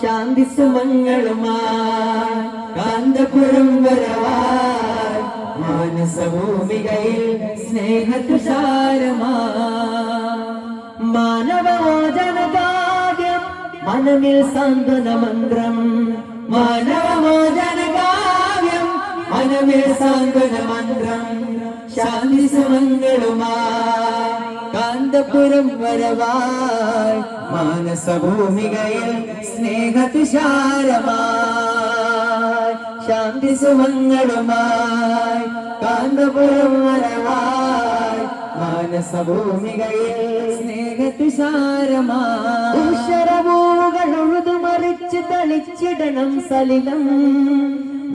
ശാന്തി സുമങ്ങളുമായി കാന്തപുരം വരവായി മാനസഭൂമികയിൽ സ്നേഹതുഷാരമായി മാനവമോചനകാവ്യം മനമിൽ സാന്ത്വന മന്ത്രം മാനവമോചനകാവ്യം മനമിൽ സാന്ത്വന മന്ത്രം ശാന്തി സുമങ്ങളുമായി കാന്തപുരം വരവായി മാനസഭൂമികയിൽ സ്നേഹതുഷാരമായി ശാന്തി സുമങ്ങളുമായി കാന്തപുരം വരവായി മാനസഭൂമികയിൽ സ്നേഹതുഷാരമായി ഉഷരഭൂകൾ ഉഴുതുമറിച്ച് തളിച്ചിടണം സലിലം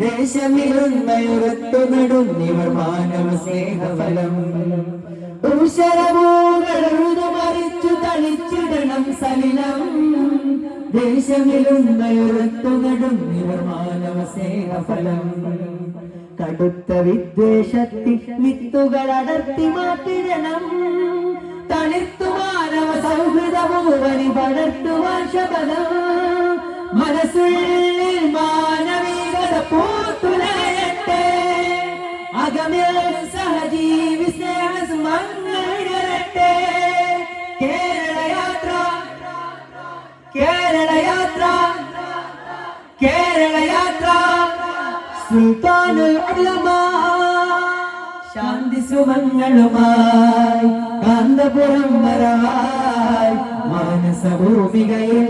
ദേശമിരുന്നയുറത്തു നടുന്നിവർ മാനവ സ്നേഹഫലം ഉഷരഭൂകൾ ഉഴുതുമറിച്ചു തളിച്ചിടണം സലിലം ദേശമിരുന്നയുറത്തു നടുന്നിവർ മാനവ സ്നേഹഫലം കടുത്ത വിദ്വേഷത്തിൽ വിത്തുകൾ അടർത്തി മാറ്റിടണം തളിർത്തു മാനവ സൗഹൃദഭൂവനി പടർത്തുവാൻ ശപഥം മനസ്സുള്ളിൽ മാനവികത പൂത്തുലയട്ടെ അകമിൽ സഹജീവി സ്നേഹസുമങ്ങളെ കേരളയാത്ര കേരളയാത്ര കേരളയാത്ര സുൽത്താനുൽ ഉലമ ശാന്തി സുമങ്ങളുമായി കാന്തപുരം വരവായി മാനസഭൂമികയിൽ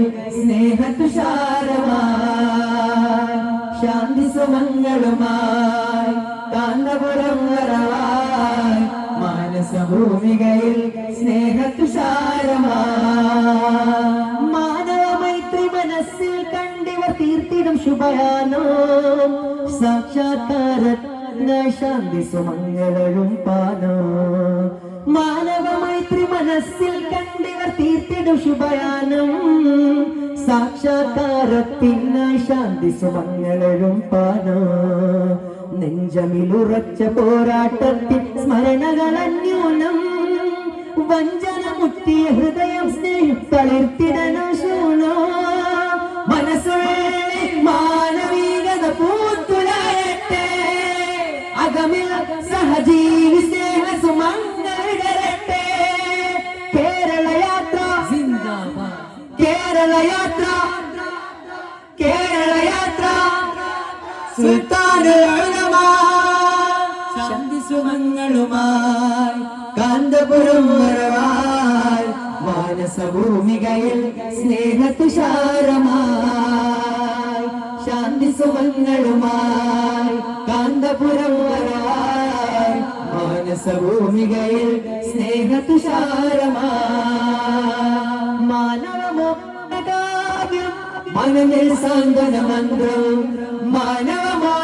സ്നേഹതുഷാരമായി ശാന്തി സുമങ്ങളുമായി കാന്തപുരം വരവായി മാനസഭൂമികയിൽ സ്നേഹതുഷാരമായി മാനവമൈത്രി മനസ്സിൽ കണ്ടിവർ തീർത്തിടും ശുഭയാനോ സാക്ഷാത്കാരത്ന ശാന്തി സുമംഗളും പാനോ മാനവമൈത്രി മനസ്സിൽ കണ്ടിവർ തീർത്തിടും ശുഭയാനം സാക്ഷാത്കാരത്തിനായി ശാന്തി സുമംഗളും പാനോ നെഞ്ചമിലുറച്ച പോരാട്ടത്തിൽ സ്മരണകൾ അന്യൂനം വഞ്ചന മുറ്റിയ ഹൃദയം സ്നേഹം തളിർത്തിടണം ശൂനോ മനസ്സുള്ളിൽ മാനവികത പൂത്തുലയട്ടെ അകമിൽ സഹജീവി സ്നേഹസുമങ്ങളെ കേരളയാത്ര കേരളയാത്ര കേരളയാത്ര സുൽത്താനുൽ ഉലമ ശാന്തി സുമങ്ങളുമായി കാന്തപുരം വരവായി മാനസഭൂമികയിൽ സ്നേഹതുഷാരമായി ശാന്തി സുമങ്ങളുമായി കാന്തപുരം വരവായി മാനസഭൂമികയിൽ സ്നേഹതുഷാരമായി മാനവമോചനകാവ്യം മനമിൽ സാന്ത്വന മന്ത്രം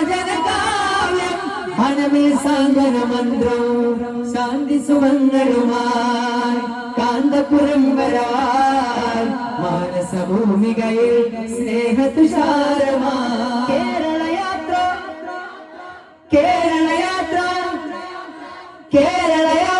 മാനവമോചനകാവ്യം മനമിൽ സാന്ത്വന മന്ത്രം ശാന്തി സുമങ്ങളുമായി കാന്തപുരം വരവായി മാനസഭൂമികയിൽ സ്നേഹതുഷാരമായി കേരളയാത്ര കേരളയാത്ര കേരളയാത്ര